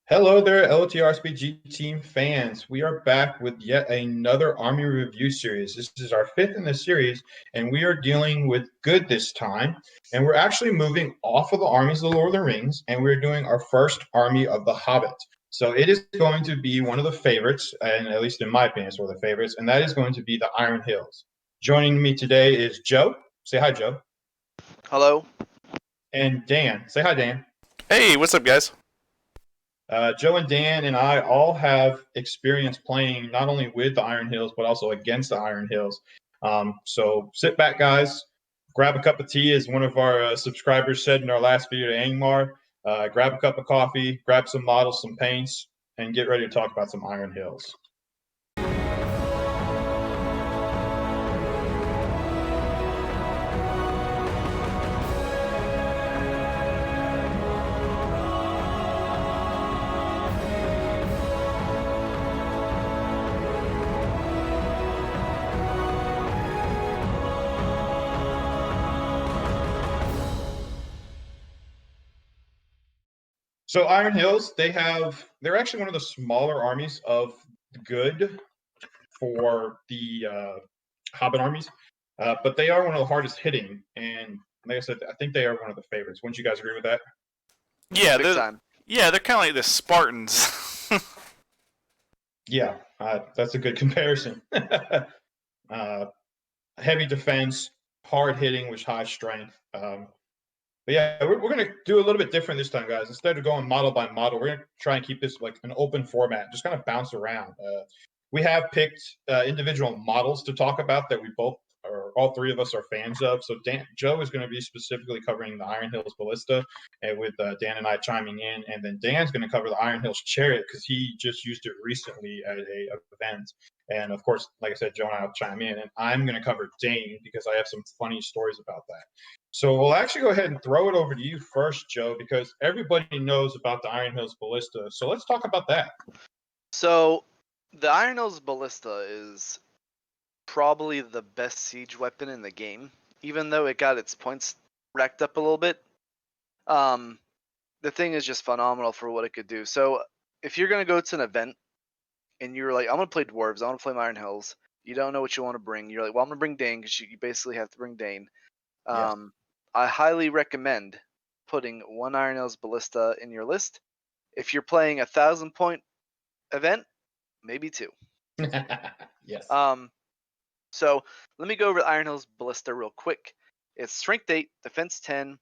Hello there, Lotr SBG team fans. We are back with yet another Army review series. This is our fifth in the series, and we are dealing with good this time. And we're actually moving off of the armies of the Lord of the Rings, and we're doing our first army of the Hobbit. So it is going to be one of the favorites, and at least in my opinion, it's one of the favorites, and that is going to be the Iron Hills. Joining me today is Joe. Say hi, Joe. Hello. And Dan. Say hi, Dan. Hey, what's up, guys? Joe and Dan and I all have experience playing not only with the Iron Hills, but also against the Iron Hills. So sit back, guys. Grab a cup of tea, as one of our subscribers said in our last video to Angmar. Grab a cup of coffee, grab some models, some paints, and get ready to talk about some Iron Hills. So Iron Hills, they're actually one of the smaller armies of good for the Hobbit armies, but they are one of the hardest hitting. And like I said, I think they are one of the favorites. Wouldn't you guys agree with that? Yeah, Big time. they're kind of like the Spartans. Yeah, that's a good comparison. Heavy defense, hard hitting with high strength. But yeah, we're going to do a little bit different this time, guys. Instead of going model by model, we're going to try and keep this like an open format, just kind of bounce around. We have picked individual models to talk about that we both, or all three of us, are fans of. So Joe is going to be specifically covering the Iron Hills Ballista, and with Dan and I chiming in, and then Dan's going to cover the Iron Hills Chariot because he just used it recently at a event. And of course, like I said, Joe and I will chime in, and I'm going to cover Dane because I have some funny stories about that. So we'll actually go ahead and throw it over to you first, Joe, because everybody knows about the Iron Hills Ballista. So let's talk about that. So, the Iron Hills Ballista is probably the best siege weapon in the game, even though it got its points racked up a little bit. The thing is just phenomenal for what it could do. So, if you're going to go to an event and you're like, I'm going to play Dwarves, I want to play Iron Hills, you don't know what you want to bring. You're like, well, I'm going to bring Dane because you basically have to bring Dane. Yes. I highly recommend putting one Iron Hills Ballista in your list. If you're playing 1,000-point event, maybe two. Yes. So let me go over Iron Hills Ballista real quick. It's Strength 8, Defense 10,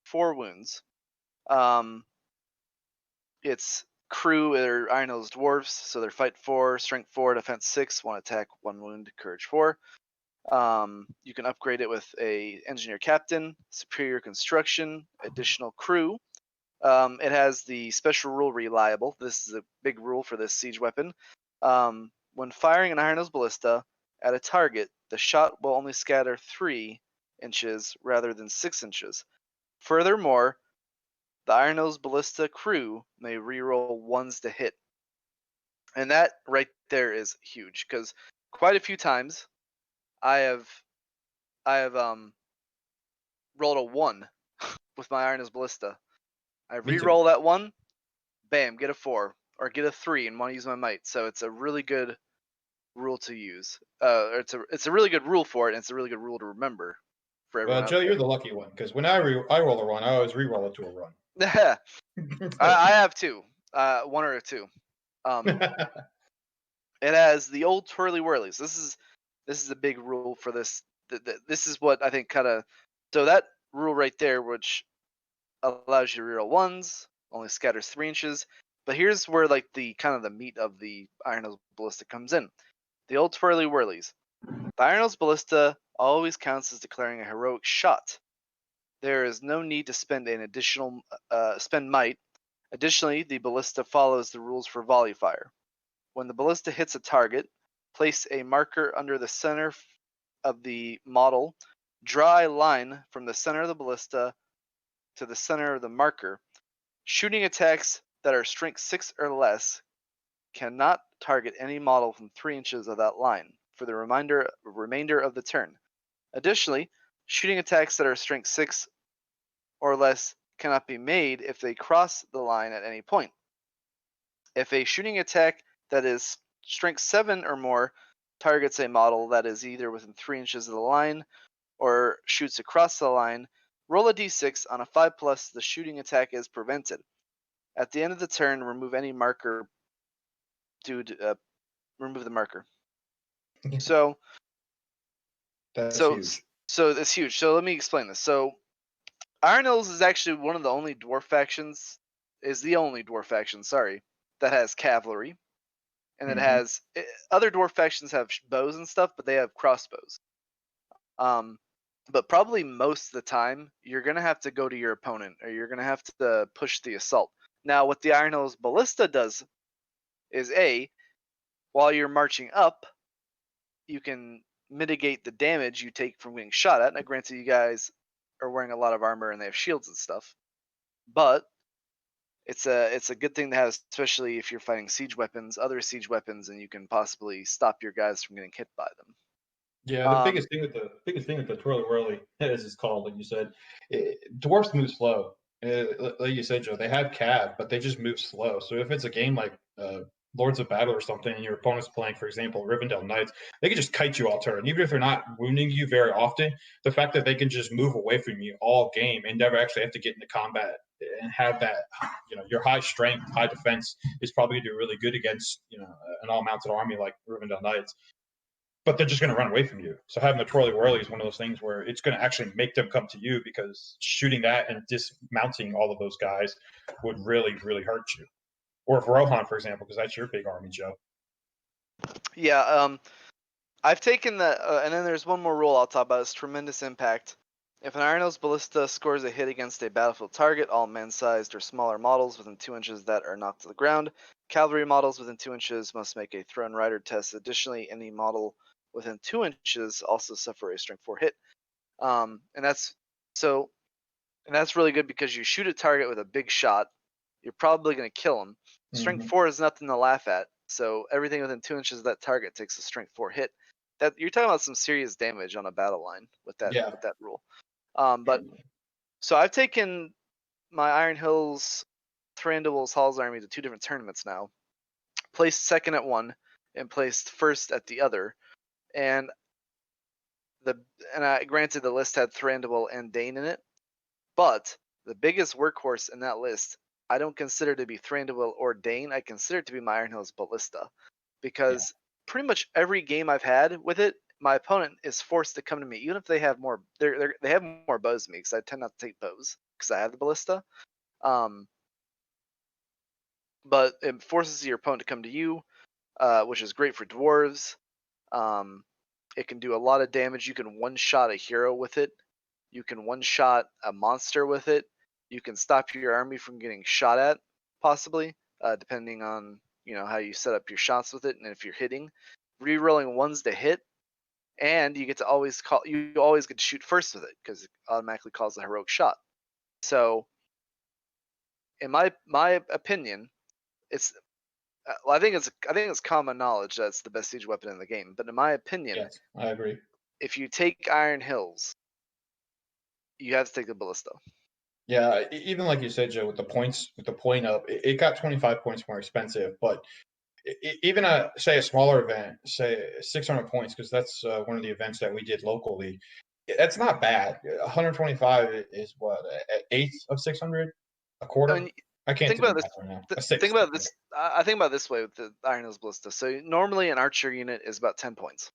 4 wounds. It's crew or Iron Hills Dwarves, so they're Fight 4, Strength 4, Defense 6, 1 attack, 1 wound, Courage 4. You can upgrade it with a Engineer Captain, Superior Construction, additional crew. It has the special rule Reliable. This is a big rule for this siege weapon. When firing an Iron Hills Ballista at a target, the shot will only scatter 3 inches rather than 6 inches. Furthermore, the Iron Hills Ballista crew may reroll 1s to hit. And that right there is huge, because quite a few times I have rolled a 1 with my Iron Hills Ballista. I re-roll that 1, bam, get a 4 or get a 3 and want to use my might. So it's a really good rule to use. It's a really good rule for it, and it's a really good rule to remember for everyone. Well, Joe, you're the lucky one because when I roll a run, I always re-roll it to a run. I have 2, 1 or a 2. It has the old twirly whirlies. This is a big rule for this. This is what I think kind of. So that rule right there, which allows you to reroll 1s, only scatters 3 inches. But here's where like the kind of the meat of the Iron Hills Ballista comes in. The old twirly whirlies. The Iron Hills Ballista always counts as declaring a heroic shot. There is no need to spend an additional spend might. Additionally, the ballista follows the rules for volley fire. When the ballista hits a target, place a marker under the center of the model. Draw a line from the center of the ballista to the center of the marker. Shooting attacks that are strength 6 or less cannot target any model from 3 inches of that line for the remainder of the turn. Additionally, shooting attacks that are strength 6 or less cannot be made if they cross the line at any point. If a shooting attack that is strength 7 or more targets a model that is either within 3 inches of the line or shoots across the line, roll a d6. On a 5+, the shooting attack is prevented. At the end of the turn, remove any marker. Remove the marker. So That's so huge. so that's huge. So let me explain this. So Iron Hills is actually one of the only dwarf factions. Is the only dwarf faction, sorry, that has cavalry, and it Mhm. has other dwarf factions have bows and stuff, but they have crossbows. But probably most of the time, you're gonna have to go to your opponent, or you're gonna have to push the assault. Now, what the Iron Hills Ballista does is while you're marching up, you can mitigate the damage you take from getting shot at. Now, granted, you guys are wearing a lot of armor and they have shields and stuff, but it's a good thing to have, especially if you're fighting other siege weapons, and you can possibly stop your guys from getting hit by them. Yeah, the biggest thing with the twirly whirly, as it's called, like you said, dwarfs move slow. Like you said, Joe, they have cav, but they just move slow. So if it's a game like Lords of Battle or something, and your opponent's playing, for example, Rivendell Knights, they can just kite you all turn. Even if they're not wounding you very often, the fact that they can just move away from you all game and never actually have to get into combat and have that, your high strength, high defense is probably going to do really good against, an all mounted army like Rivendell Knights. But they're just going to run away from you. So having the twirly whirly is one of those things where it's going to actually make them come to you, because shooting that and dismounting all of those guys would really, really hurt you. Or if Rohan, for example, because that's your big army, Joe. Yeah, I've taken the, and then there's one more rule I'll talk about. It's tremendous impact. If an Iron Hills Ballista scores a hit against a battlefield target, all man-sized or smaller models within 2 inches that are knocked to the ground, cavalry models within 2 inches must make a Throne Rider test. Additionally, any model within 2 inches also suffer a Strength 4 hit. And that's really good, because you shoot a target with a big shot, you're probably going to kill him. Strength 4 is nothing to laugh at. So everything within 2 inches of that target takes a Strength 4 hit. That you're talking about some serious damage on a battle line with that rule. But so I've taken my Iron Hills Thranduil's Halls army to 2 different tournaments now. Placed second at one and placed first at the other. And I granted the list had Thranduil and Dane in it, but the biggest workhorse in that list I don't consider to be Thranduil or Dane. I consider it to be my Iron Hills Ballista, because pretty much every game I've had with it, my opponent is forced to come to me, even if they have more. They have more bows than me, because I tend not to take bows because I have the Ballista. But it forces your opponent to come to you, which is great for dwarves. It can do a lot of damage. You can one-shot a hero with it. You can one-shot a monster with it. You can stop your army from getting shot at, possibly, depending on how you set up your shots with it, and if you're hitting. Rerolling ones to hit, and you always get to shoot first with it, because it automatically calls a heroic shot. So, in my opinion, I think it's common knowledge that it's the best siege weapon in the game. But in my opinion, Yes, I agree. If you take Iron Hills, you have to take the Ballista. Yeah, even like you said, Joe, with the point up, it got 25 points more expensive. But even say a smaller event, say 600 points, because that's one of the events that we did locally. That's not bad. 125 is what, an eighth of 600, a quarter. I mean, I can't think do about the this. math right now. A sixth. Think about this. I think about it this way with the Iron Hills Ballista. So normally an archer unit is about 10 points.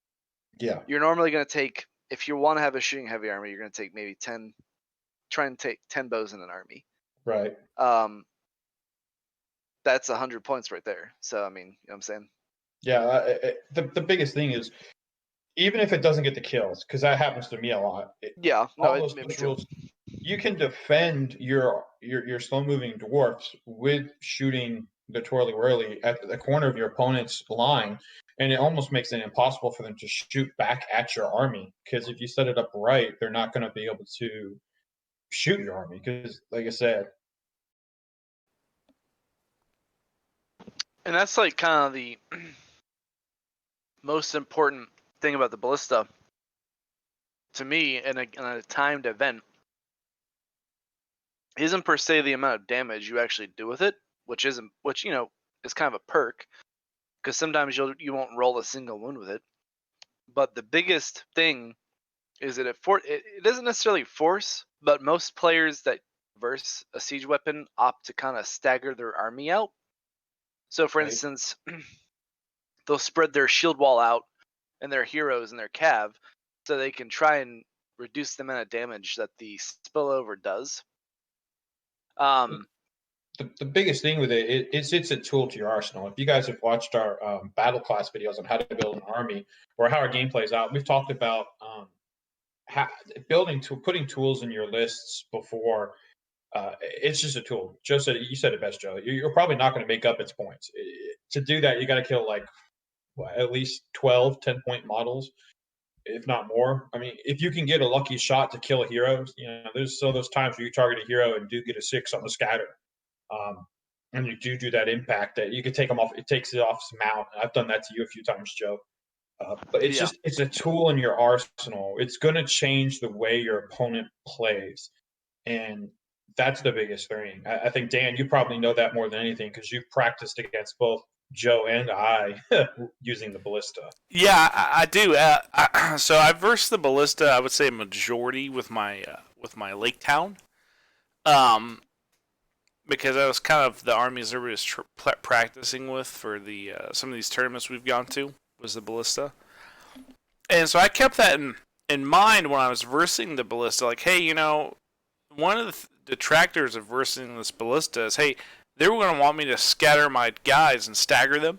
Yeah. You're normally going to take, if you want to have a shooting heavy army, you're going to take maybe 10. Try and take 10 bows in an army. Right. That's 100 points right there. So I mean, you know what I'm saying? Yeah. The biggest thing is, even if it doesn't get the kills, because that happens to me a lot. Rules, you can defend your slow moving dwarfs with shooting the twirly whirly at the corner of your opponent's line, and it almost makes it impossible for them to shoot back at your army, because if you set it up right, they're not going to be able to shoot your army, because, like I said. And that's like kind of the most important thing about the Ballista to me in a timed event isn't per se the amount of damage you actually do with it, which is kind of a perk because sometimes you won't roll a single wound with it. But the biggest thing is that it doesn't necessarily force, but most players that verse a siege weapon opt to kind of stagger their army out. So, for instance, they'll spread their shield wall out and their heroes and their cav so they can try and reduce the amount of damage that the spillover does. The biggest thing with it is it's a tool to your arsenal. If you guys have watched our battle class videos on how to build an army or how our game plays out, we've talked about putting tools in your lists before. It's just a tool. Joe said you said it best, Joe. You're probably not going to make up its points. To do that, you got to kill at least 12 10-point models, if not more. I mean, if you can get a lucky shot to kill a hero, there's still those times where you target a hero and do get a 6 on the scatter. And you do that impact that you can take them off. It takes it off his mount. I've done that to you a few times, Joe. But it's a tool in your arsenal. It's going to change the way your opponent plays. And that's the biggest thing. I think, Dan, you probably know that more than anything because you've practiced against both Joe and I using the Ballista. Yeah, I do. So I've versed the Ballista, I would say, a majority with my Lake Town. Because that was kind of the armies everybody was practicing with for the some of these tournaments we've gone to, was the Ballista. And so I kept that in mind when I was versing the Ballista. Like, hey, one of the detractors of versing this Ballista is, hey, they were going to want me to scatter my guys and stagger them.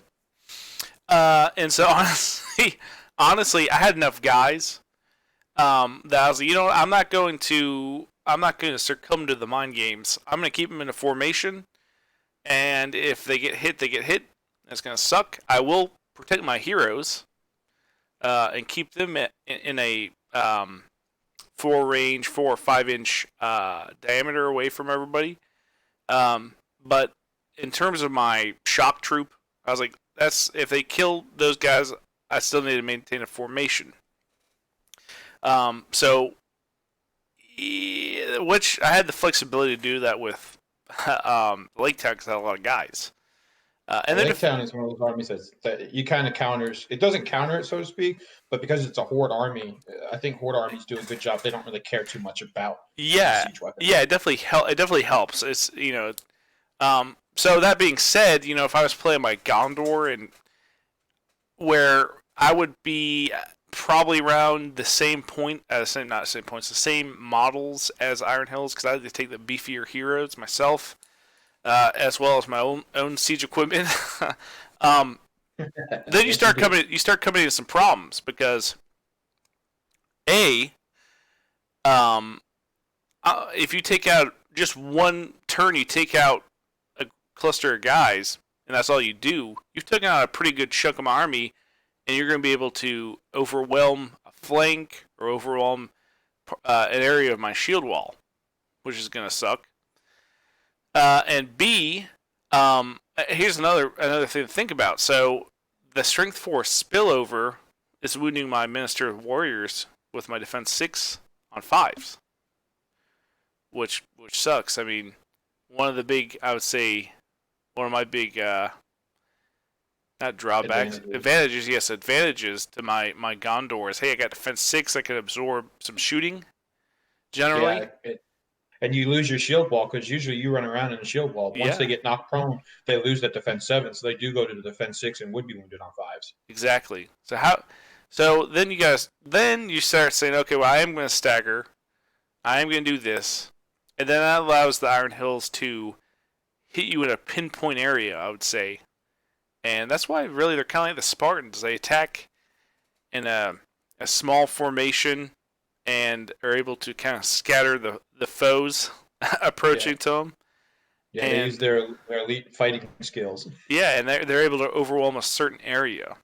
And so honestly, I had enough guys that I was like, I'm not going to succumb to the mind games. I'm going to keep them in a formation, and if they get hit, they get hit. That's going to suck. I will protect my heroes and keep them in a 4 or 5 inch diameter away from everybody. But in terms of my shock troop, I was like, if they kill those guys, I still need to maintain a formation. Which I had the flexibility to do that with Lake Town because I had a lot of guys. And Lake Town is one of those armies that you kind of counters. It doesn't counter it, so to speak, but because it's a horde army, I think horde armies do a good job. They don't really care too much about siege weapons. Yeah, it definitely helps. It's So that being said, if I was playing my Gondor and where I would be probably around the same the same models as Iron Hills, because I like to take the beefier heroes myself, as well as my own siege equipment. Then you start coming into some problems because if you take out just one turn, you take out a cluster of guys, and that's all you do. You've taken out a pretty good chunk of my army. And you're going to be able to overwhelm a flank or overwhelm an area of my shield wall, which is going to suck. And B, here's another thing to think about. So the Strength 4 spillover is wounding my Minister of Warriors with my Defense 6 on 5s, which sucks. I mean, one of my big not drawbacks. Advantages to my Gondor is, hey, I got Defense 6, I can absorb some shooting, generally. Yeah, and you lose your shield wall, because usually you run around in a shield wall. Once they get knocked prone, they lose that Defense 7, so they do go to the Defense 6 and would be wounded on 5s. Exactly. So then you start saying, okay, well, I am going to stagger. I am going to do this. And then that allows the Iron Hills to hit you in a pinpoint area, I would say. And that's why really they're kind of like the Spartans. They attack in a small formation and are able to kind of scatter the foes approaching to them. Yeah, and they use their elite fighting skills. Yeah, and they're able to overwhelm a certain area,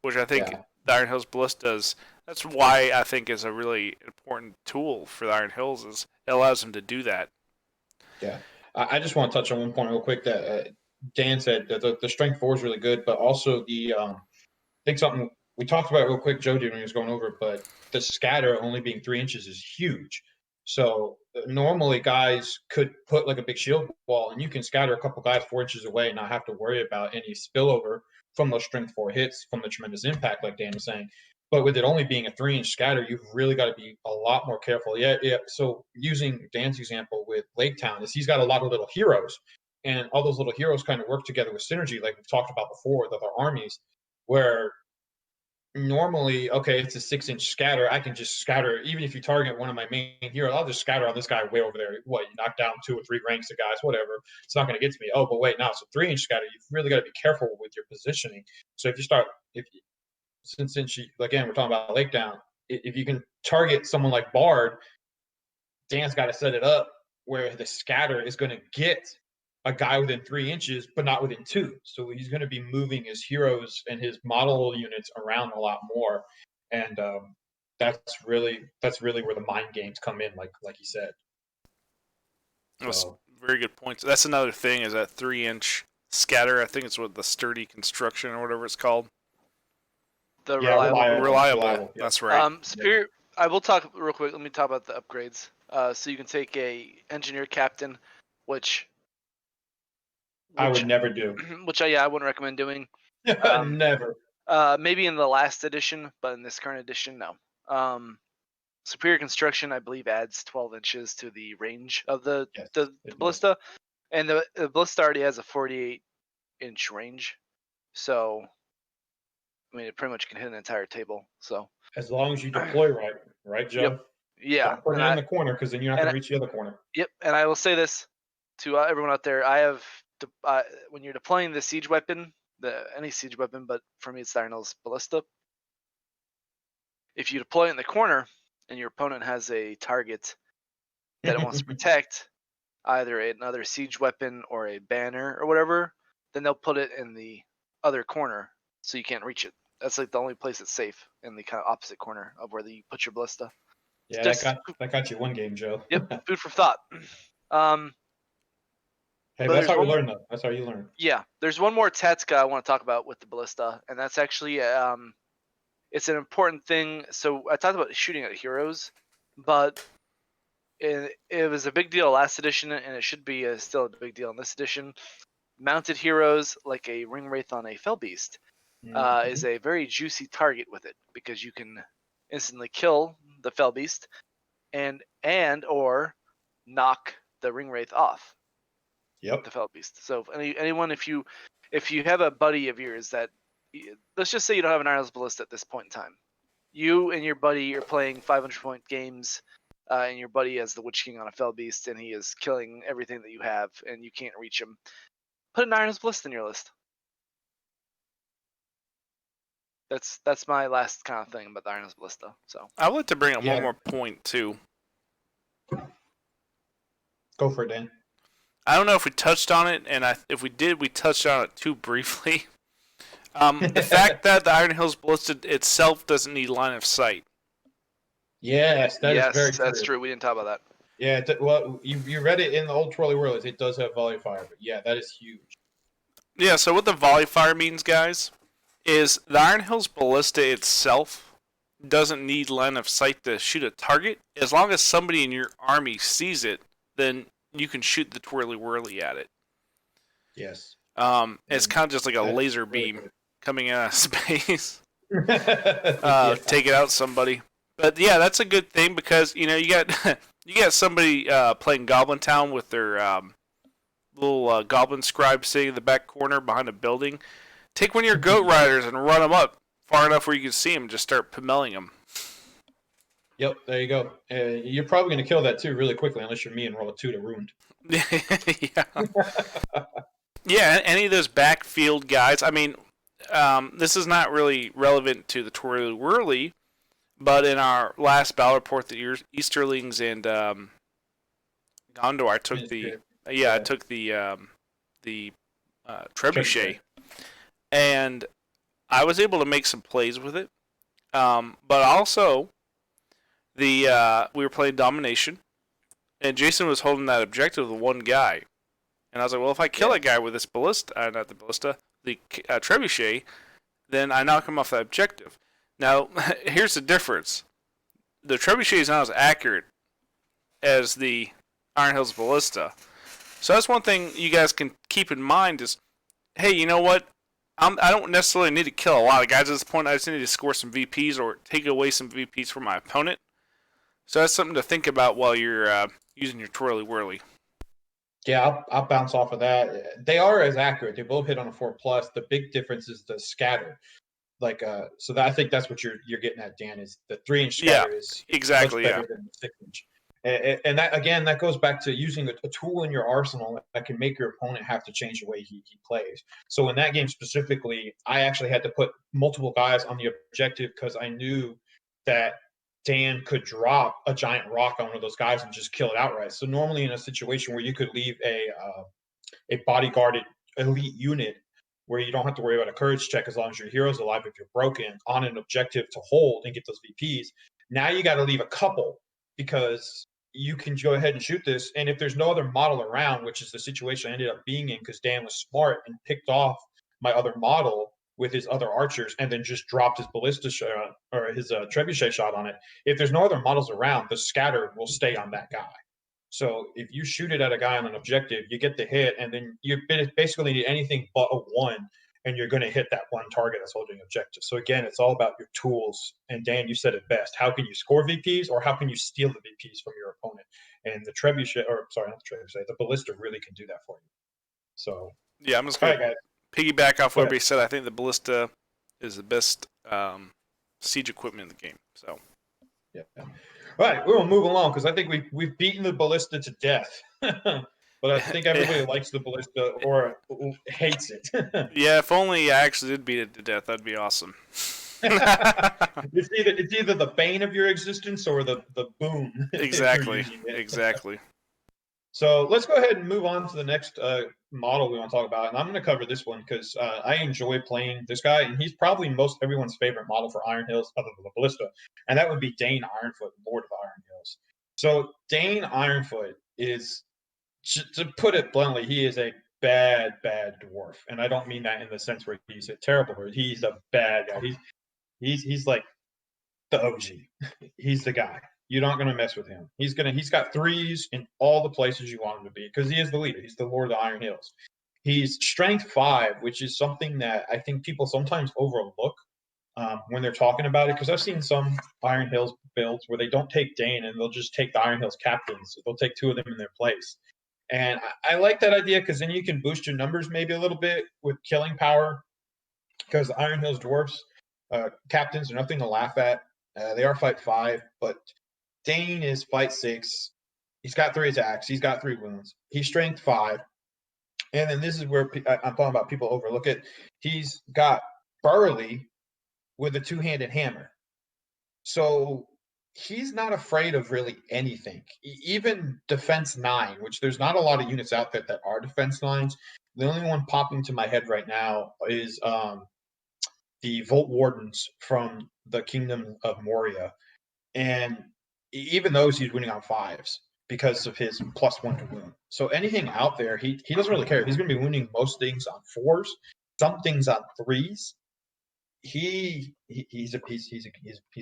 which I think the Iron Hills Ballista does. That's why I think is a really important tool for the Iron Hills, is it allows them to do that. Yeah, I just want to touch on one point real quick that Dan said that the Strength 4 is really good, but also I think something we talked about real quick, Joe did when he was going over it, but the scatter only being 3 inches is huge. So normally guys could put like a big shield wall, and you can scatter a couple guys 4 inches away and not have to worry about any spillover from those strength 4 hits from the tremendous impact, like Dan was saying. But with it only being a 3-inch scatter, you've really got to be a lot more careful. Yeah. So using Dan's example with Lake Town, is he's got a lot of little heroes, and all those little heroes kind of work together with synergy, like we've talked about before with other armies, where normally, okay, it's a 6-inch scatter. I can just scatter, even if you target one of my main heroes, I'll just scatter on this guy way over there. What, you knock down 2 or 3 ranks of guys, whatever. It's not going to get to me. Oh, but wait, now it's a 3-inch scatter. You've really got to be careful with your positioning. So if you start, since you, again, we're talking about Lake Down, if you can target someone like Bard, Dan's got to set it up where the scatter is going to get a guy within 3 inches, but not within 2. So he's going to be moving his heroes and his model units around a lot more, and that's really where the mind games come in, like he said. That's very good points. That's another thing, is that 3-inch scatter. I think it's what the sturdy construction or whatever it's called. The reliable. Yeah. That's right. Superior. I will talk real quick. Let me talk about the upgrades. So you can take a engineer captain, which I would never do. Which I wouldn't recommend doing. Never. Maybe in the last edition, but in this current edition, no. Superior construction, I believe, adds 12 inches to the range of the Ballista, and the Ballista already has a 48-inch range, so I mean it pretty much can hit an entire table. So as long as you deploy right, Joe? Yep. Yeah. Don't put it in the corner, because then you're not going to reach the other corner. Yep. And I will say this to everyone out there: I have when you're deploying the siege weapon, any siege weapon, but for me it's the Iron Hills Ballista. If you deploy it in the corner and your opponent has a target that it wants to protect, either another siege weapon or a banner or whatever, then they'll put it in the other corner so you can't reach it. That's like the only place that's safe, in the kind of opposite corner of where you put your Ballista. Yeah, that got you one game, Joe. Yep, food for thought. Hey, but that's how we learn, though. That's how you learn. Yeah, there's one more tactica I want to talk about with the Ballista, and that's actually it's an important thing. So I talked about shooting at heroes, but it was a big deal last edition, and it should be still a big deal in this edition. Mounted heroes, like a Ring Wraith on a Fell Beast, is a very juicy target with it, because you can instantly kill the Fell Beast and or knock the Ring Wraith off. Yep. The Fell Beast. So anyone, if you have a buddy of yours that, let's just say you don't have an Iron Hills Ballista at this point in time, you and your buddy are playing 500-point games, and your buddy has the Witch King on a Fell Beast, and he is killing everything that you have, and you can't reach him. Put an Iron Hills Ballista in your list. That's my last kind of thing about the Iron Hills Ballista. So I would like to bring up one more point too. Go for it, Dan. I don't know if we touched on it, and if we did, we touched on it too briefly. The fact that the Iron Hills Ballista itself doesn't need line of sight. Yes, that is very true. That's true. We didn't talk about that. Yeah, well, you read it in the old Twirly Whirlies. It does have volley fire, but yeah, that is huge. Yeah, so what the volley fire means, guys, is the Iron Hills Ballista itself doesn't need line of sight to shoot a target. As long as somebody in your army sees it, then you can shoot the Twirly Whirly at it. Yes. It's kind of just like a laser beam coming out of space. Take it out somebody. But yeah, that's a good thing, because you got somebody playing Goblin Town with their little goblin scribe sitting in the back corner behind a building. Take one of your goat riders and run them up far enough where you can see them, and just start pummeling them. Yep, there you go. You're probably going to kill that too really quickly, unless you're me and roll a 2 to wound. Yeah. Yeah, any of those backfield guys. I mean, this is not really relevant to the Twirly Whirly, but in our last battle report, the Easterlings and Gondor, I took the Trebuchet, and I was able to make some plays with it. But also, we were playing Domination, and Jason was holding that objective with one guy. And I was like, well, if I kill a guy with this Ballista, not the Ballista, the Trebuchet, then I knock him off that objective. Now, here's the difference. The Trebuchet is not as accurate as the Iron Hills Ballista. So that's one thing you guys can keep in mind is, hey, you know what? I don't necessarily need to kill a lot of guys at this point. I just need to score some VPs or take away some VPs from my opponent. So that's something to think about while you're using your Twirly Whirly. Yeah, I'll bounce off of that. They are as accurate. They both hit on a 4+. The big difference is the scatter. So that I think that's what you're getting at, Dan. Is the 3-inch scatter is exactly, much better than the 6-inch. And that again, that goes back to using a tool in your arsenal that can make your opponent have to change the way he plays. So in that game specifically, I actually had to put multiple guys on the objective because I knew that Dan could drop a giant rock on one of those guys and just kill it outright. So normally in a situation where you could leave a bodyguarded elite unit where you don't have to worry about a courage check as long as your hero's alive if you're broken on an objective to hold and get those VPs, now you got to leave a couple because you can go ahead and shoot this. And if there's no other model around, which is the situation I ended up being in because Dan was smart and picked off my other model with his other archers and then just dropped his ballista shot or his trebuchet shot on it. If there's no other models around, the scatter will stay on that guy. So if you shoot it at a guy on an objective, you get the hit, and then you basically need anything but a 1, and you're going to hit that one target that's holding an objective. So again, it's all about your tools. And Dan, you said it best. How can you score VPs, or how can you steal the VPs from your opponent? And the trebuchet, or sorry, not the trebuchet, the ballista really can do that for you. So yeah, I'm just going to piggyback off what everybody said. I think the ballista is the best siege equipment in the game. So yeah. All right, we're gonna move along because I think we've beaten the ballista to death. But I think everybody likes the ballista or hates it. Yeah, if only I actually did beat it to death, that'd be awesome. It's either the bane of your existence or the boon. Exactly. So let's go ahead and move on to the next model we want to talk about, and I'm going to cover this one because I enjoy playing this guy, and he's probably everyone's favorite model for Iron Hills other than the Ballista, and that would be Dane Ironfoot, Lord of Iron Hills. So Dane Ironfoot is, to put it bluntly, he is a bad dwarf, and I don't mean that in the sense where he's a terrible dwarf. He's a bad guy. He's like the OG. He's the guy. You're not going to mess with him. He's got 3s in all the places you want him to be because he is the leader. He's the Lord of the Iron Hills. He's strength 5, which is something that I think people sometimes overlook when they're talking about it. Because I've seen some Iron Hills builds where they don't take Dane and they'll just take the Iron Hills captains. They'll take 2 of them in their place. And I like that idea because then you can boost your numbers maybe a little bit with killing power. Because the Iron Hills dwarfs captains are nothing to laugh at. They are fight 5, but Dane is fight 6. He's got 3 attacks. He's got 3 wounds. He's strength 5. And then this is where I'm talking about people overlook it. He's got Burly with a 2-handed hammer. So he's not afraid of really anything. Even defense 9, which there's not a lot of units out there that are defense 9s. The only one popping to my head right now is the Volt Wardens from the Kingdom of Moria. And even those he's winning on 5s because of his +1 to wound. So anything out there, he doesn't really care. He's going to be winning most things on 4s, some things on 3s. He's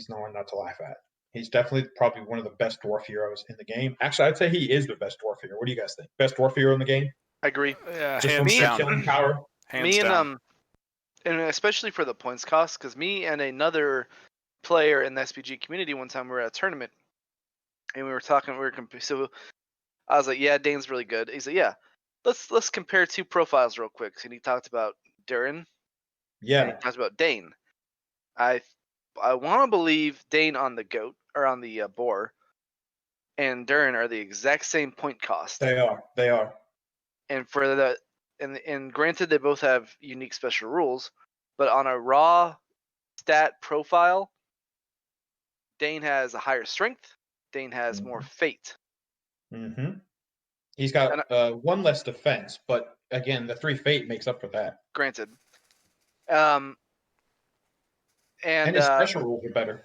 no one not to laugh at. He's definitely probably one of the best dwarf heroes in the game. Actually, I'd say he is the best dwarf hero. What do you guys think? Best dwarf hero in the game? I agree. Yeah, just from killing power. Hands down. And especially for the points cost, because me and another player in the SBG community one time we were at a tournament, and we were talking. So I was like, "Yeah, Dane's really good." He's like, "Yeah, let's compare 2 profiles real quick." And he talked about Durin. Yeah. And he talked about Dane. I want to believe Dane on the goat or on the boar, and Durin are the exact same point cost. They are. And for the and granted, they both have unique special rules, but on a raw stat profile, Dane has a higher strength. Dane has more fate. Mm-hmm. He's got 1 less defense, but again, the 3 fate makes up for that. Granted. And his special rules are better.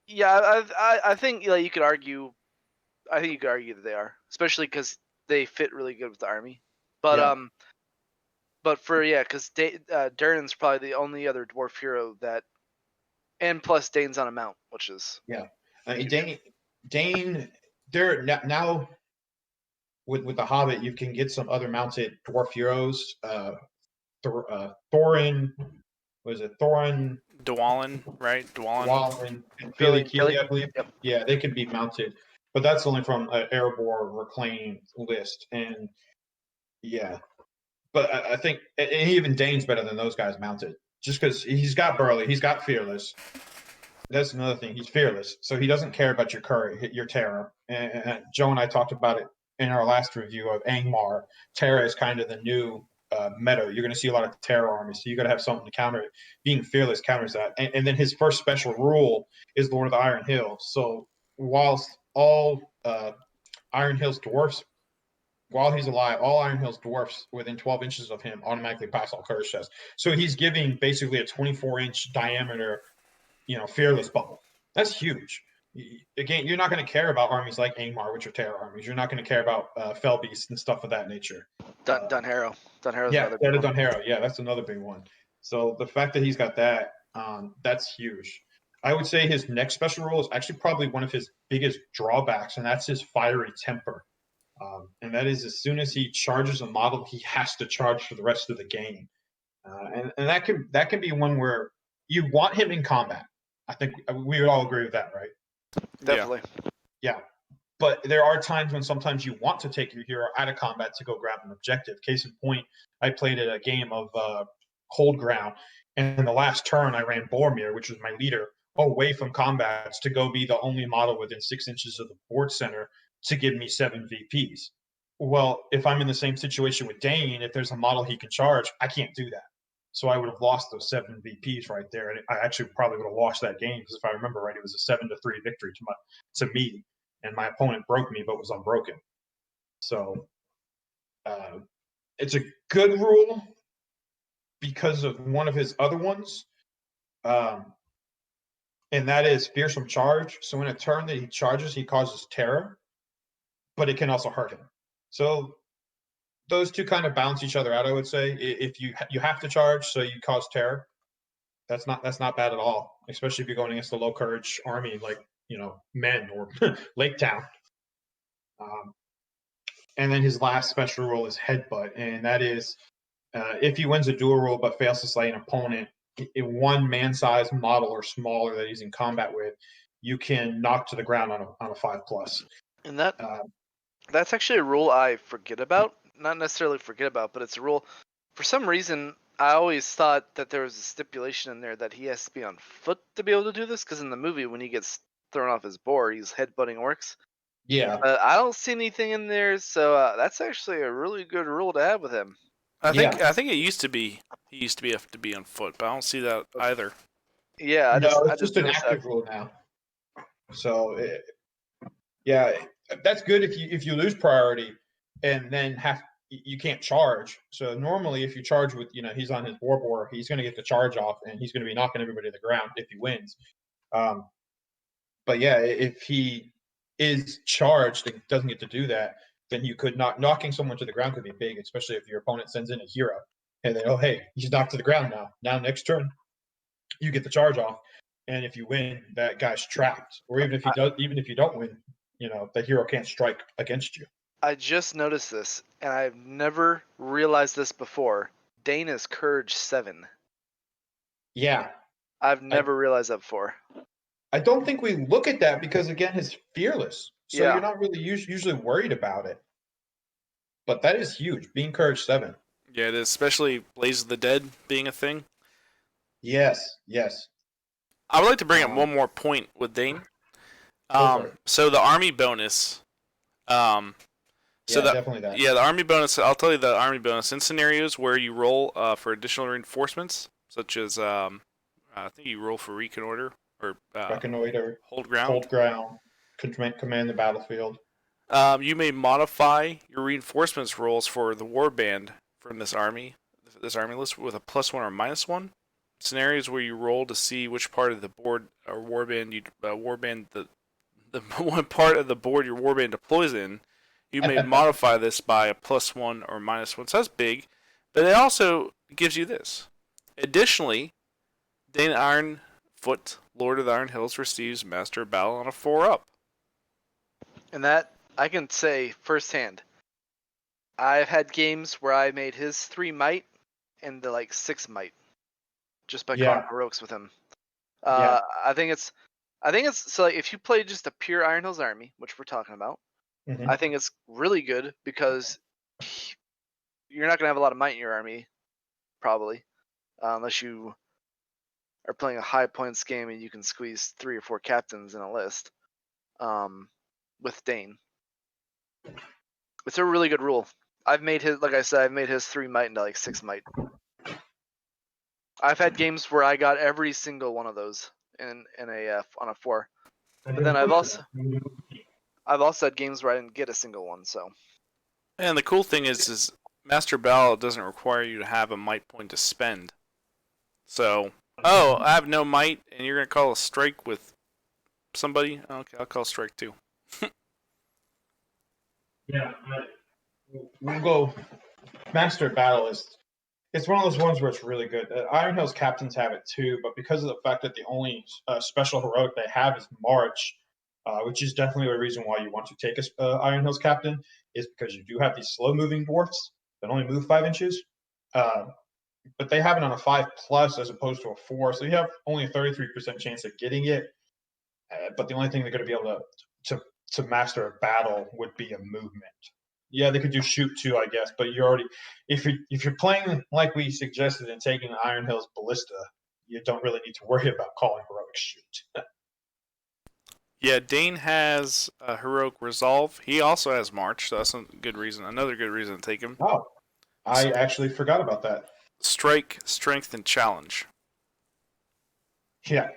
Yeah, I think you could argue. I think you could argue that they are, especially because they fit really good with the army. But because Durin's probably the only other dwarf hero that, and plus Dane's on a mount, which is Dane there now with the Hobbit, you can get some other mounted dwarf heroes. Thorin, was it Thorin? Dwalin, right? Dwalin. Wallen and Billy, Keely, I believe. Yep. Yeah, they can be mounted, but that's only from an Erebor reclaim list. And yeah, but I think and even Dane's better than those guys mounted, just because he's got Burly, he's got Fearless. That's another thing. He's fearless, so he doesn't care about your curry, your terror. And Joe and I talked about it in our last review of Angmar. Terror is kind of the new meta. You're going to see a lot of terror armies, so you got to have something to counter it. Being fearless counters that. And then his first special rule is Lord of the Iron Hills. So whilst all Iron Hills dwarfs, while he's alive, all Iron Hills dwarfs within 12 inches of him automatically pass all courage tests. So he's giving basically a 24-inch diameter, fearless bubble. That's huge. Again, you're not going to care about armies like Angmar, which are terror armies. You're not going to care about Fell Beast and stuff of that nature. Dunharrow. Dunharrow's Yeah, another big one. Dunharrow. Yeah, that's another big one. So the fact that he's got that, that's huge. I would say his next special rule is actually probably one of his biggest drawbacks, and that's his fiery temper. And that is, as soon as he charges a model, he has to charge for the rest of the game. And that can be one where you want him in combat. I think we would all agree with that, right? Definitely. Yeah. But there are times when sometimes you want to take your hero out of combat to go grab an objective. Case in point, I played at a game of Cold Ground, and in the last turn, I ran Boromir, which was my leader, away from combats to go be the only model within 6 inches of the board center to give me 7 VPs. Well, if I'm in the same situation with Dane, if there's a model he can charge, I can't do that. So I would have lost those 7 VPs right there, and I actually probably would have lost that game because if I remember right, it was a 7-3 victory to me, and my opponent broke me but was unbroken. So it's a good rule because of one of his other ones, and that is Fearsome Charge. So in a turn that he charges, he causes terror, but it can also hurt him. So those two kind of balance each other out, I would say. If you have to charge, so you cause terror, that's not bad at all, especially if you're going against a low courage army like Men or Lake Town. And then his last special rule is Headbutt, and that is if he wins a duel rule but fails to slay an opponent in one man-sized model or smaller that he's in combat with, you can knock to the ground on a 5+. And that's actually a rule I forget about. Not necessarily forget about, but it's a rule. For some reason, I always thought that there was a stipulation in there that he has to be on foot to be able to do this, because in the movie, when he gets thrown off his board, he's headbutting orcs. Yeah. I don't see anything in there, so that's actually a really good rule to have with him. I think it used to be he used to have to be on foot, but I don't see that either. Yeah, it's just an active rule now. So that's good if you lose priority and then you can't charge. So normally if you charge with he's on his war board, he's going to get the charge off and he's going to be knocking everybody to the ground if he wins. But yeah, if he is charged and doesn't get to do that, then you could knocking someone to the ground could be big, especially if your opponent sends in a hero and then hey, he's knocked to the ground now. Now next turn you get the charge off, and if you win, that guy's trapped. Or even if you don't win, the hero can't strike against you. I just noticed this, and I've never realized this before. Dane is Courage 7. Yeah. I've never realized that before. I don't think we look at that because, again, he's fearless. So Yeah. You're not really usually worried about it. But that is huge, being Courage 7. Yeah, it is, especially Blaze of the Dead being a thing. Yes. I would like to bring up one more point with Dane. So the army bonus. Definitely that. Yeah, the army bonus. I'll tell you the army bonus in scenarios where you roll for additional reinforcements, such as I think you roll for reconnoiter or hold ground, command the battlefield. You may modify your reinforcements rolls for the warband from this army list with a +1 or -1. Scenarios where you roll to see which part of the board or warband the one part of the board your warband deploys in. You may modify this by a +1 or -1. So that's big, but it also gives you this. Additionally, Dane Ironfoot, Lord of the Iron Hills, receives Master of Battle on a 4-up. And that I can say firsthand. I've had games where I made his 3 might and the 6 might just by calling heroics with him. Yeah. I think it's so if you play just a pure Iron Hills army, which we're talking about, Mhm. I think it's really good because you're not gonna have a lot of might in your army, probably, unless you are playing a high points game and you can squeeze 3 or 4 captains in a list. With Dane, it's a really good rule. I've made his, like I said, I've made his 3 might into 6 might. I've had games where I got every single one of those in a on a 4. But then I've also had games where I didn't get a single one. So. And the cool thing is Master Battle doesn't require you to have a might point to spend. So, I have no might, and you're gonna call a strike with somebody. Okay, I'll call strike too. Yeah, we'll go. Master Battle it's one of those ones where it's really good. Iron Hills captains have it too, but because of the fact that the only special heroic they have is March, which is definitely a reason why you want to take a Iron Hills captain, is because you do have these slow moving dwarfs that only move 5 inches, but they have it on a 5+ as opposed to a 4, so you have only a 33% chance of getting it. But the only thing they're going to be able to master a battle would be a movement. Yeah, they could do shoot too, I guess, but you're already if you're playing like we suggested and taking Iron Hills Ballista, you don't really need to worry about calling heroic shoot. Yeah, Dane has a heroic resolve. He also has March, so that's a good reason. Another good reason to take him. Oh, I actually forgot about that. Strike, strength, and challenge. Yeah,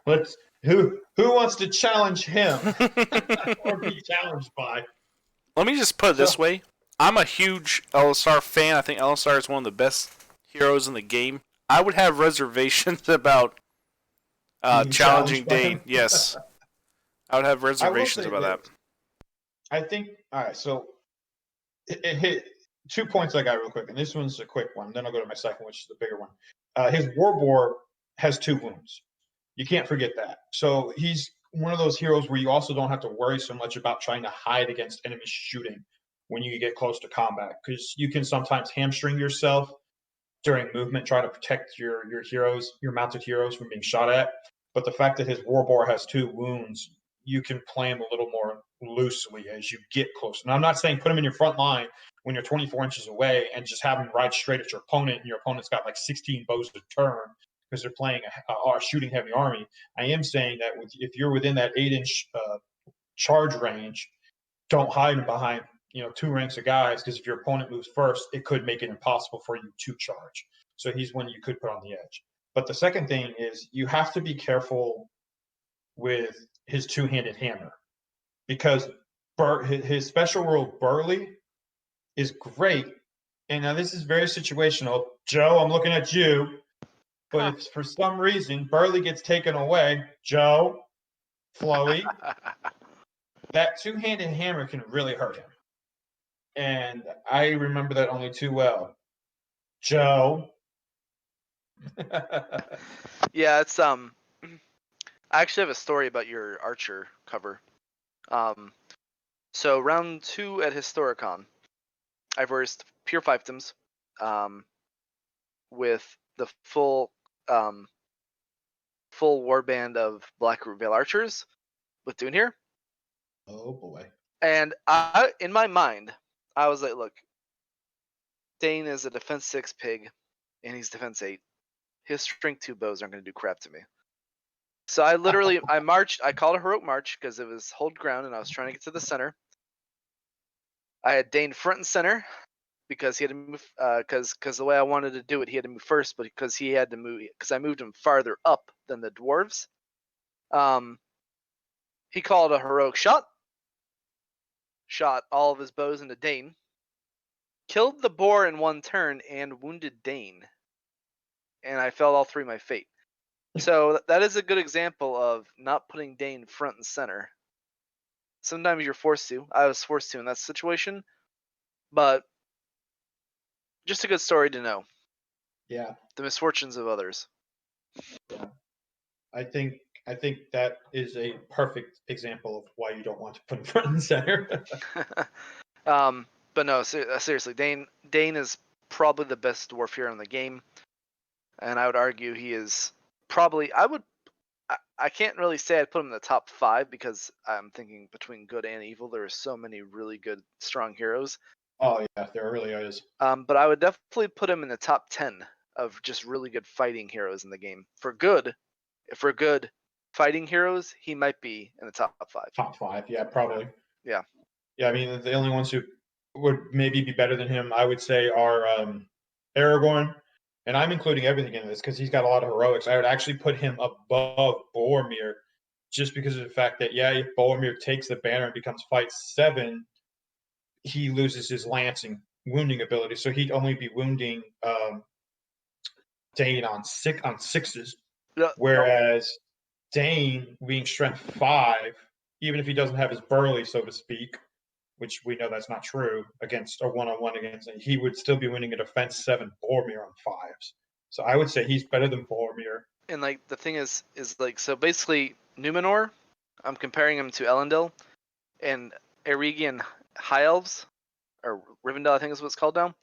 let's. Who wants to challenge him or be challenged by? Let me just put it this way. I'm a huge LSR fan. I think LSR is one of the best heroes in the game. I would have reservations about challenging Dane. Yes. I would have reservations about that. I think, all right, so it hit 2 points I got real quick, and this one's a quick one. Then I'll go to my second, which is the bigger one. His Warboar has 2 wounds. You can't forget that. So he's one of those heroes where you also don't have to worry so much about trying to hide against enemy shooting when you get close to combat, because you can sometimes hamstring yourself during movement trying to protect your heroes, your mounted heroes, from being shot at. But the fact that his Warboar has 2 wounds, you can play him a little more loosely as you get close. And I'm not saying put him in your front line when you're 24 inches away and just have him ride straight at your opponent, and your opponent's got 16 bows to turn because they're playing a shooting heavy army. I am saying that if you're within that 8-inch charge range, don't hide behind 2 ranks of guys, because if your opponent moves first, it could make it impossible for you to charge. So he's one you could put on the edge. But the second thing is you have to be careful with his 2-handed hammer, because his special rule Burly is great. And now this is very situational. Joe, I'm looking at you. But if for some reason Burly gets taken away, Joe, Floey, that 2-handed hammer can really hurt him. And I remember that only too well. Joe. Yeah, it's I actually have a story about your Archer cover. So round 2 at Historicon, I versed pure fiefdoms, with the full warband of Blackroot Vale Archers with Dune here. Oh boy. And in my mind, I was like, look, Dane is a defense 6 pig, and he's defense 8. His strength 2 bows aren't going to do crap to me. So I literally, I called a heroic march because it was hold ground and I was trying to get to the center. I had Dane front and center because he had to move, because the way I wanted to do it, he had to move first, but because he had to move, because I moved him farther up than the dwarves. He called a heroic shot all of his bows into Dane, killed the boar in 1 turn, and wounded Dane. And I felt all 3 my fate. So that is a good example of not putting Dane front and center. Sometimes you're forced to. I was forced to in that situation. But just a good story to know. Yeah. The misfortunes of others. Yeah. I think I think that is a perfect example of why you don't want to put him front and center. But no, seriously, Dane is probably the best dwarf hero in the game, and I would argue he is probably. I can't really say I'd put him in the top 5 because I'm thinking between good and evil, there are so many really good, strong heroes. Oh yeah, there really is. But I would definitely put him in the top 10 of just really good fighting heroes in the game. For good fighting heroes, he might be in the top 5. Top 5, yeah, probably. Yeah. Yeah, I mean, the only ones who would maybe be better than him, I would say, are Aragorn, and I'm including everything in this because he's got a lot of heroics. I would actually put him above Boromir, just because of the fact that, yeah, if Boromir takes the banner and becomes fight 7, he loses his lancing wounding ability, so he'd only be wounding Dane on 6s, whereas Dane being strength 5, even if he doesn't have his burly, so to speak, which we know that's not true, against a one-on-one against, he would still be winning a defense 7 Boromir on 5s. So I would say he's better than Boromir. And like the thing is like, so basically Numenor, I'm comparing him to Elendil, and Eregion High Elves, or Rivendell, I think is what it's called now.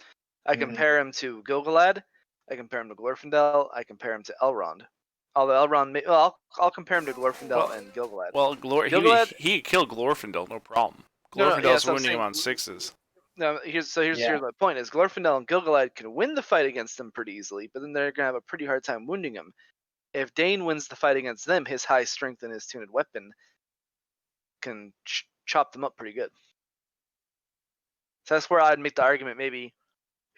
I compare him to Gil-galad. I compare him to Glorfindel. I compare him to Elrond. Although Elrond, I'll compare him to Glorfindel and Gil-galad. Well, he could kill Glorfindel, no problem. Glorfindel's wounding him on 6s. No, here's my point: is Glorfindel and Gil-galad can win the fight against him pretty easily, but then they're gonna have a pretty hard time wounding him. If Dane wins the fight against them, his high strength and his tuned weapon can chop them up pretty good. So that's where I'd make the argument. Maybe,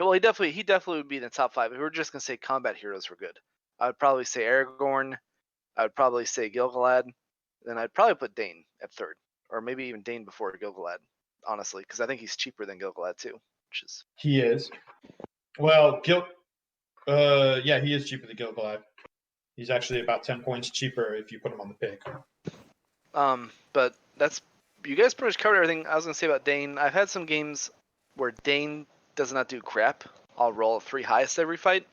well, he definitely would be in the top 5. If we were just gonna say combat heroes were good, I would probably say Aragorn. I would probably say Gil-galad. Then I'd probably put Dane at 3rd, or maybe even Dane before Gil-galad, honestly, because I think he's cheaper than Gil-galad too. He is. Well, yeah, he is cheaper than Gil-galad. He's actually about 10 points cheaper if you put him on the pick. But that's, you guys pretty much covered everything I was gonna say about Dane. I've had some games where Dane does not do crap. I'll roll 3 highest every fight.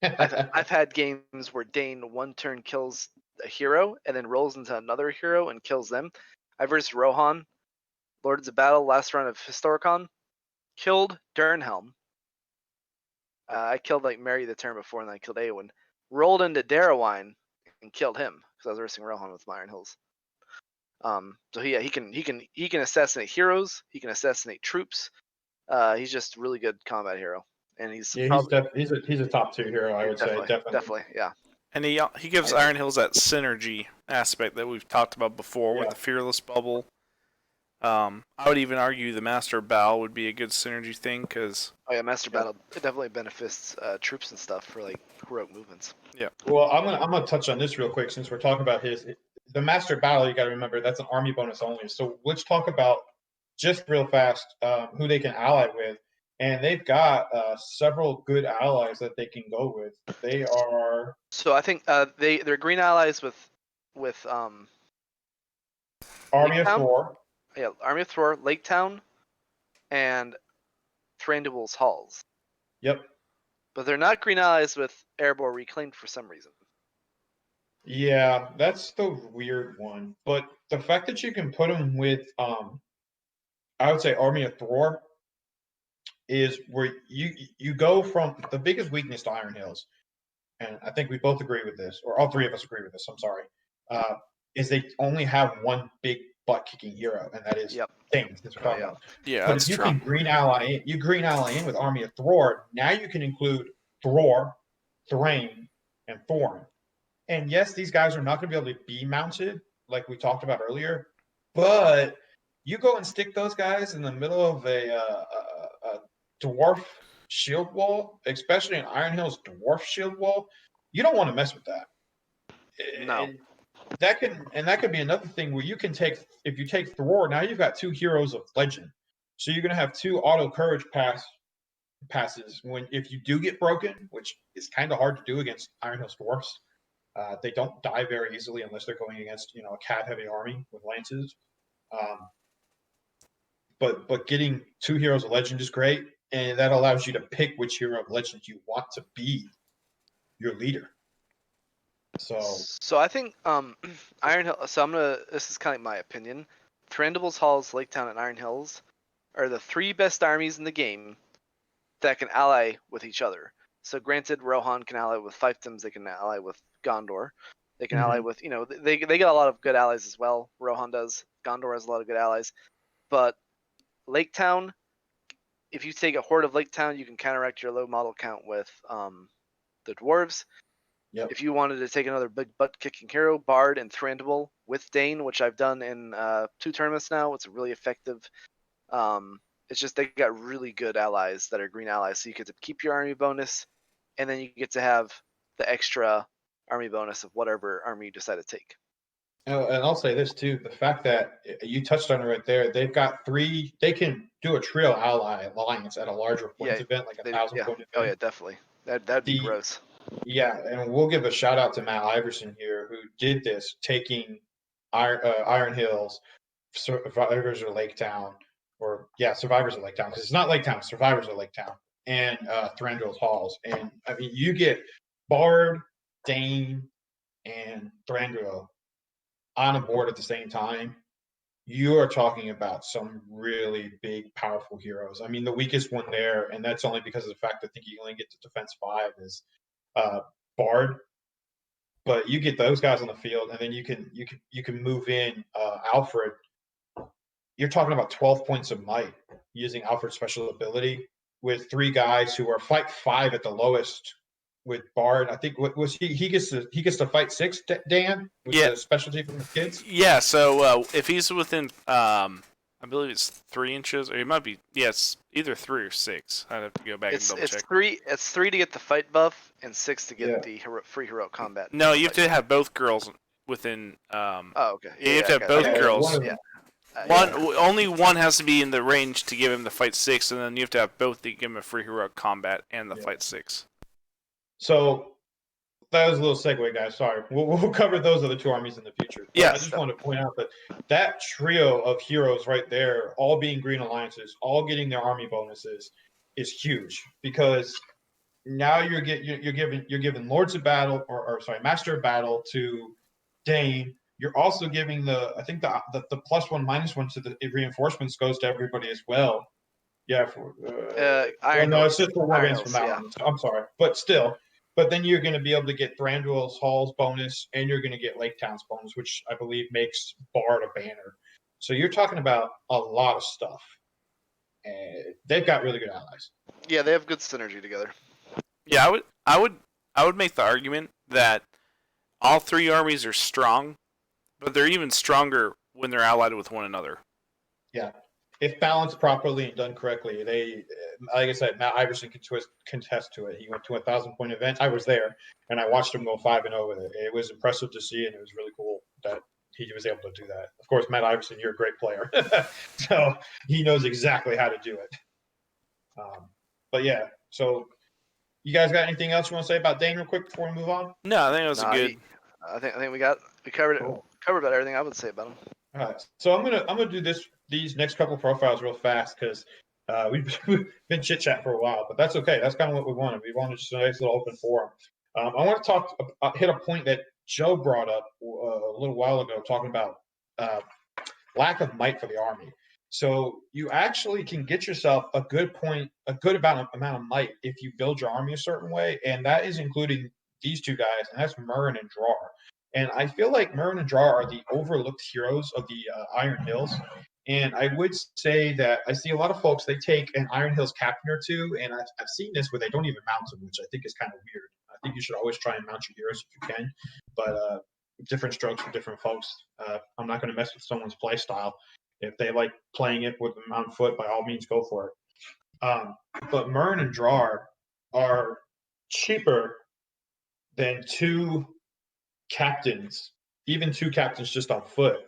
I've had games where Dane one turn kills a hero and then rolls into another hero and kills them. I versed Rohan, Lords of Battle, last round of Historicon, killed Durnhelm. I killed like Mary the turn before, and then I killed Eowyn. Rolled into Darrowine and killed him because I was versing Rohan with my Iron Hills. So he can assassinate heroes. He can assassinate troops. He's just a really good combat hero, and he's a top 2 hero. I would say definitely, yeah. And he gives Iron Hills that synergy aspect that we've talked about before with the Fearless Bubble. I would even argue the Master Battle would be a good synergy thing because. Oh yeah, Master Battle, it definitely benefits troops and stuff for like heroic movements. Yeah. Well, I'm gonna touch on this real quick since we're talking about the Master Battle. You got to remember that's an army bonus only. So let's talk about just real fast who they can ally with, and they've got several good allies that they can go with. They are. So I think they're green allies with Army of Thor. Yeah, Army of Thor, Lake Town, and Thranduil's Halls. Yep. But they're not green allies with Erebor Reclaimed for some reason. Yeah, that's the weird one. But the fact that you can put them with, I would say Army of Thor, is where you go from the biggest weakness to Iron Hills, and I think we both agree with this, or all 3 of us agree with this. I'm sorry, is they only have one big butt-kicking hero, and that is Dane. Yeah, but if you can green ally in with Army of Thor, now you can include Thror, Thrain, and Thorin. And yes, these guys are not going to be able to be mounted like we talked about earlier, but you go and stick those guys in the middle of a dwarf shield wall, especially an Iron Hills dwarf shield wall. You don't want to mess with that. No. And that could be another thing where you can take, if you take Thror, now you've got 2 heroes of legend. So you're going to have 2 auto courage passes if you do get broken, which is kind of hard to do against Iron Hills dwarfs. They don't die very easily unless they're going against a cat heavy army with lances. But getting 2 heroes of legend is great, and that allows you to pick which hero of legend you want to be your leader. So I think Iron Hill. So This is kind of my opinion. Thranduil's Halls, Lake Town, and Iron Hills are the 3 best armies in the game that can ally with each other. So granted, Rohan can ally with fiefdoms. They can ally with Gondor. They can ally with they get a lot of good allies as well. Rohan does. Gondor has a lot of good allies. But Lake Town, if you take a horde of Lake Town, you can counteract your low model count with the dwarves. Yep. If you wanted to take another big butt-kicking hero, Bard and Thranduil with Dane, which I've done in 2 tournaments now, it's really effective. It's just they got really good allies that are green allies, so you get to keep your army bonus, and then you get to have the extra army bonus of whatever army you decide to take. Oh, and I'll say this too: the fact that you touched on it right there, they've got 3. They can do a trio ally alliance at a larger points event, like 1,000 point event. Oh yeah, definitely. That'd be gross. Yeah, and we'll give a shout out to Matt Iverson here, who did this, taking Iron Hills, Survivors of Lake Town, Survivors of Lake Town, because it's not Lake Town, it's Survivors of Lake Town, and Thranduil's Halls. And I mean, you get Bard, Dane, and Thranduil on a board at the same time. You are talking about some really big, powerful heroes. I mean, the weakest one there, and that's only because of the fact that I think you only get to defense 5 is Bard, but you get those guys on the field, and then you can move in Alfred. You're talking about 12 points of might using Alfred's special ability with 3 guys who are fight 5 at the lowest. With Bard, I think what was he gets to fight 6. Dan, with the specialty from the kids. Yeah, so if he's within I believe it's 3 inches, or it might be either 3 or 6. I'd have to go back and double check. It's 3 to get the fight buff and 6 to get the free heroic combat. No, you have to have both girls within. Oh, okay. You have to have both girls. Only one has to be in the range to give him the fight 6, and then you have to have both to give him a free heroic combat and the fight 6. So that was a little segue, guys. Sorry, we'll cover those other 2 armies in the future. Yeah, I just want to point out that trio of heroes right there, all being green alliances, all getting their army bonuses, is huge, because now you're giving Lords of Battle Master of Battle to Dane. You're also giving the +1 -1 to the reinforcements goes to everybody as well. Yeah, it's just for Warbands from that one. I'm sorry, but still. But then you're going to be able to get Thranduil's Halls bonus, and you're going to get Lake Town's bonus, which I believe makes Bard a banner. So you're talking about a lot of stuff. And they've got really good allies. Yeah, they have good synergy together. Yeah, I would make the argument that all 3 armies are strong, but they're even stronger when they're allied with one another. Yeah. If balanced properly and done correctly, like I said, Matt Iverson can contest to it. He went to a 1,000-point event. I was there, and I watched him go 5-0 with it. It was impressive to see, and it was really cool that he was able to do that. Of course, Matt Iverson, you're a great player, so he knows exactly how to do it. But yeah, so you guys got anything else you want to say about Dane real quick before we move on? No, I think it was good. I think we covered it. Cool. Covered about everything I would say about him. All right, so I'm gonna do these next couple profiles real fast, because we've been chit chat for a while, but that's okay. That's kind of what we wanted. We wanted just a nice little open forum. I want to hit a point that Joe brought up a little while ago, talking about lack of might for the army. So you actually can get yourself a good amount of might if you build your army a certain way, and that is including these 2 guys, and that's Murren and Drar. And I feel like Murren and Drar are the overlooked heroes of the Iron Hills. And I would say that I see a lot of folks, they take an Iron Hills captain or 2, and I've seen this where they don't even mount them, which I think is kind of weird. I think you should always try and mount your heroes if you can, but different strokes for different folks. I'm not going to mess with someone's play style. If they like playing it with them on foot, by all means, go for it. But Murren and Drar are cheaper than 2 captains, even 2 captains just on foot.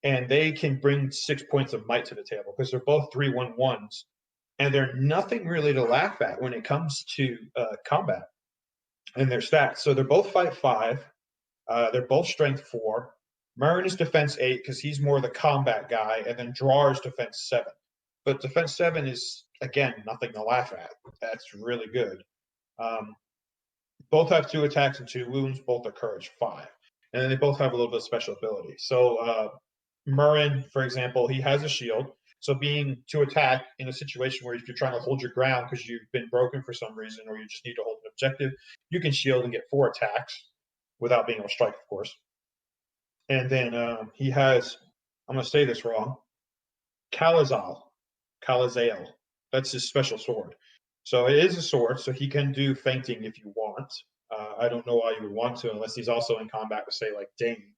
And they can bring 6 points of might to the table, because they're both 3/1/1s, and they're nothing really to laugh at when it comes to combat and their stats. So they're both fight 5. They're both strength 4. Murren is defense 8 because he's more the combat guy, and then Drar is defense 7. But defense 7 is, again, nothing to laugh at. That's really good. both have 2 attacks and 2 wounds. Both are courage 5, and then they both have a little bit of special ability. So Murrin, for example, he has a shield. So being to attack in a situation where if you're trying to hold your ground because you've been broken for some reason, or you just need to hold an objective, you can shield and get 4 attacks without being able to strike, of course. And then he has, I'm going to say this wrong, Kalazael. That's his special sword. So it is a sword, so he can do feinting if you want. I don't know why you would want to, unless he's also in combat with, say, like Dane.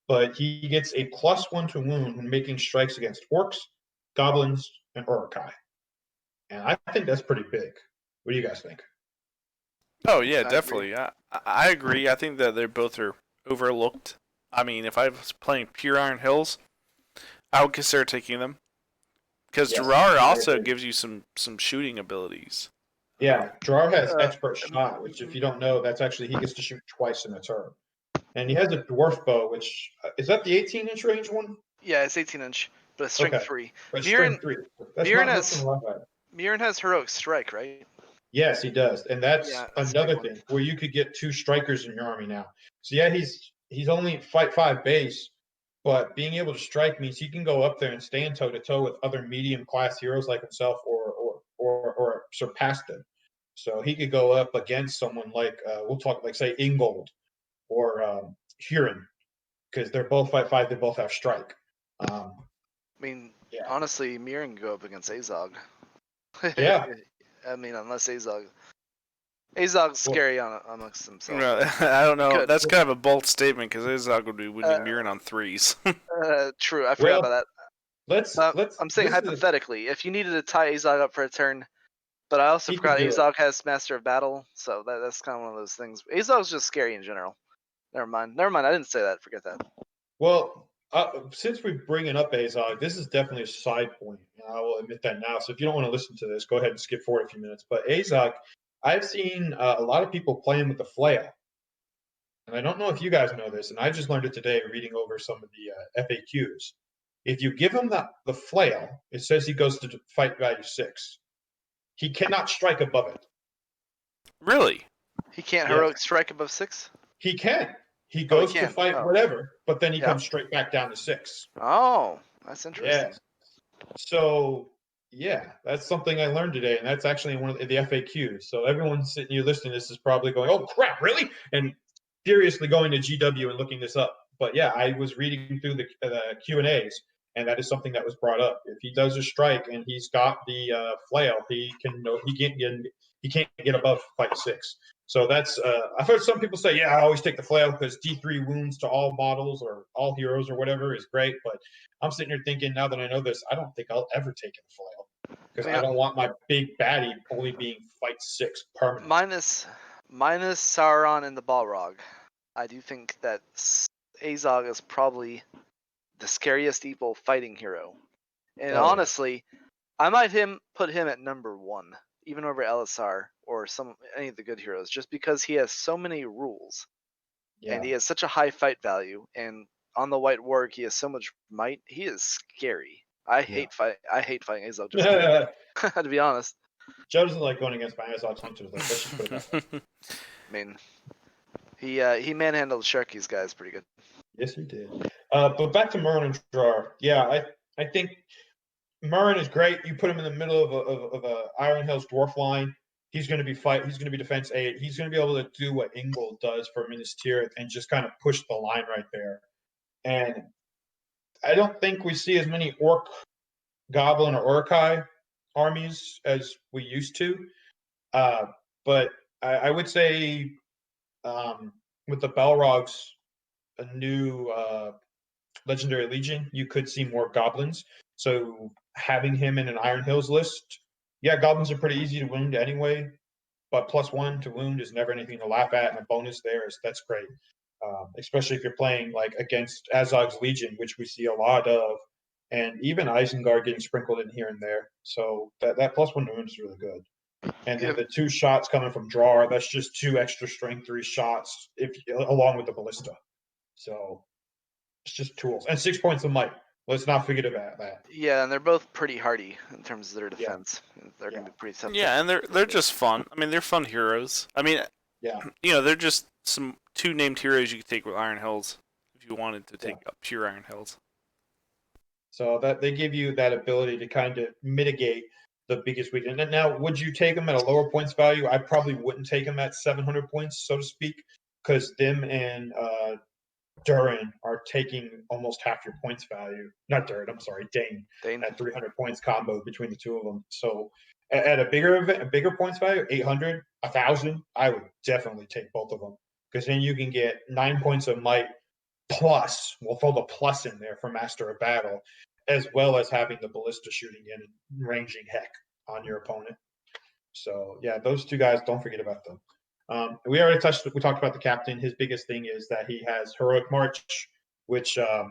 But he gets a +1 to wound when making strikes against orcs, goblins, and Uruk-hai. And I think that's pretty big. What do you guys think? Oh yeah, I definitely. I agree. I think that they both are overlooked. I mean, if I was playing pure Iron Hills, I would consider taking them. Because Yes, Durar I also agree. gives you some shooting abilities. Yeah, Drar has expert shot, which if you don't know, that's actually he gets to shoot twice in a turn. And he has a dwarf bow, which is that the 18-inch range one? Yeah, it's 18-inch, but it's strength Okay. 3. But Mirren, strength 3. That's Mirren not has nothing to laugh at. Mirren has heroic strike, right? Yes, he does, and that's Yeah, that's a big another one. thing where you could get 2 strikers in your army now. So yeah, he's only fight 5 base, but being able to strike means he can go up there and stand toe to toe with other medium class heroes like himself, or surpass them. So he could go up against someone like we'll talk like say Ingold or Huron, because they're both fight 5. They both have strike. I mean, Yeah. honestly, Mirren can go up against Azog. Yeah. I mean, unless Azog's scary amongst himself. I don't know. Good. That's kind of a bold statement because Azog would be winning Mirren on 3s. True, I forgot about that. Let's. I'm saying hypothetically, if you needed to tie Azog up for a turn, but I also He could forgot do it. Azog has Master of Battle, so that's kind of one of those things. Azog's just scary in general. Never mind. I didn't say that. Forget that. Well, since we're bringing up Azog, this is definitely a side point. I will admit that now. So if you don't want to listen to this, go ahead and skip forward a few minutes. But Azog, I've seen a lot of people playing with the flail. And I don't know if you guys know this, and I just learned it today reading over some of the FAQs. If you give him the flail, it says he goes to fight value 6. He cannot strike above it. Really? He can't Yes. heroic strike above 6? He can. He goes to can. fight Oh. whatever, but then he Yeah. comes straight back down to 6. Oh, that's interesting. Yes. So, yeah, that's something I learned today, and that's actually one of the FAQs. So everyone sitting here listening to this is probably going, "Oh crap, really?" and furiously going to GW and looking this up. But yeah, I was reading through the Q&As, and that is something that was brought up. If he does a strike and he's got the flail, he can't get above fight 6. So that's I've heard some people say, yeah, I always take the flail because D3 wounds to all models or all heroes or whatever is great. But I'm sitting here thinking, now that I know this, I don't think I'll ever take a flail because I don't want my big baddie only being fight 6 permanent. Minus Sauron and the Balrog, I do think that Azog is probably the scariest evil fighting hero. And honestly, I might put him at number 1, even over Elisar or any of the good heroes, just because he has so many rules. Yeah. And he has such a high fight value, and on the White Warg he has so much might. He is scary. I hate fighting Azog, just to be honest. Joe doesn't like going against my Azog hunters. Let's just put it that way. I mean, he manhandled Sharky's guys pretty good. Yes, he did. But back to Murrin and Drar. Yeah, I think Murrin is great. You put him in the middle of a Iron Hills dwarf line. He's going to be He's going to be defense 8. He's going to be able to do what Ingold does for Minas Tirith and just kind of push the line right there. And I don't think we see as many Orc, Goblin, or Uruk-hai armies as we used to. But I would say with the Balrogs, a new Legendary Legion, you could see more Goblins. So having him in an Iron Hills list, yeah, Goblins are pretty easy to wound anyway, but +1 to wound is never anything to laugh at, and a bonus that's great. Especially if you're playing like against Azog's Legion, which we see a lot of, and even Isengard getting sprinkled in here and there. So that +1 to wound is really good. And then the 2 shots coming from Drar, that's just 2 extra strength 3 shots along with the Ballista. So it's just tools. And 6 points of might. Let's not forget about that. Yeah, and they're both pretty hardy in terms of their defense. Yeah. They're going to be pretty tough. Yeah, and they're just fun. I mean, they're fun heroes. I mean, Yeah. They're just some 2 named heroes you could take with Iron Hells if you wanted to take up pure Iron Hells. So that they give you that ability to kind of mitigate the biggest weakness. And now, would you take them at a lower points value? I probably wouldn't take them at 700 points, so to speak, because them and Durin are taking almost half your points value. Not Durin, I'm sorry, Dane. At 300 points combo between the two of them. So at a bigger points value, 800, 1,000, I would definitely take both of them, because then you can get 9 points of might plus. We'll throw the plus in there for Master of Battle, as well as having the Ballista shooting in and ranging heck on your opponent. So yeah, those 2 guys, don't forget about them. We talked about the captain. His biggest thing is that he has Heroic March, which, I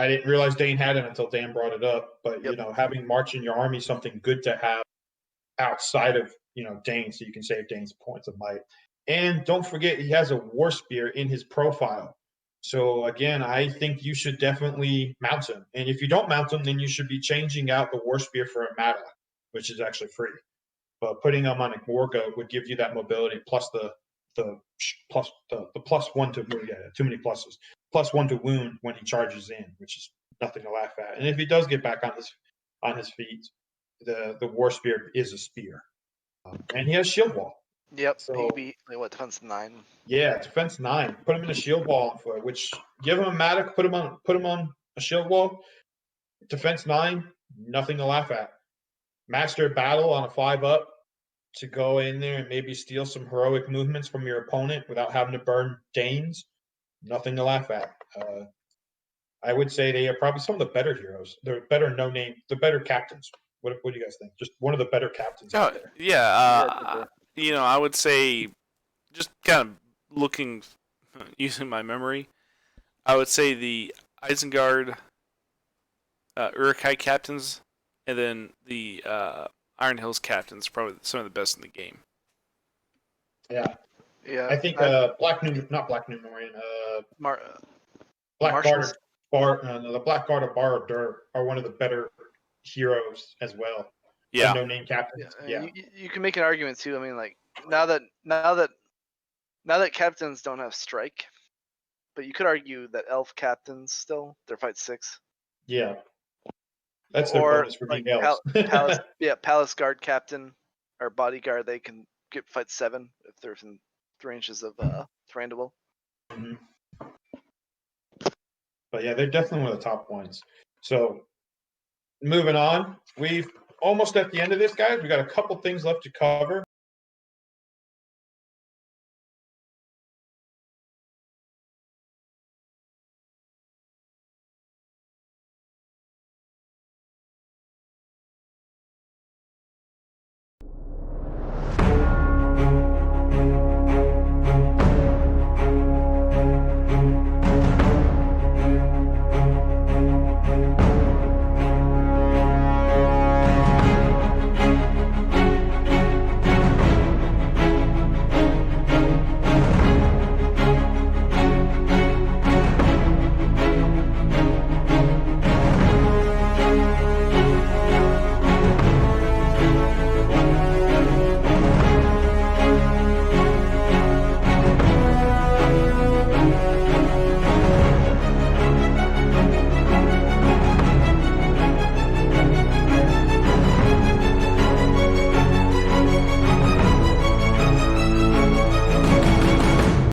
didn't realize Dane had it until Dan brought it up. But, having March in your army is something good to have outside of, Dane, so you can save Dane's points of might. And don't forget, he has a War Spear in his profile. So again, I think you should definitely mount him. And if you don't mount him, then you should be changing out the War Spear for a Mata, which is actually free. But putting him on a War Goat would give you that mobility plus the +1 to too many pluses. +1 to wound when he charges in, which is nothing to laugh at. And if he does get back on his feet, the War Spear is a spear, and he has Shield Wall. Yep. So he could be defense 9. Yeah, defense 9. Put him in a Shield Wall on foot, which give him a Matic, put him on a Shield Wall. Defense 9, nothing to laugh at. Master of Battle on a 5-up to go in there and maybe steal some heroic movements from your opponent without having to burn Danes. Nothing to laugh at. I would say they are probably some of the better heroes. They're better the better captains. What do you guys think? Just one of the better captains out there. Yeah, I would say, just kind of looking, using my memory, I would say the Isengard, Uruk-hai captains, and then the Iron Hills captains, probably some of the best in the game. Yeah. Yeah. I think the Blackguard of Barad-dûr are one of the better heroes as well. Yeah. No-name captains. Yeah. You can make an argument too. I mean, like now that captains don't have strike, but you could argue that elf captains still their fight 6. Yeah. That's their bonus for being elves. Palace guard captain or bodyguard, they can get fight 7 if they're in 3 inches of Thranduil. Mm-hmm. But yeah, they're definitely one of the top ones. So moving on, we've almost at the end of this, guys. We got a couple things left to cover.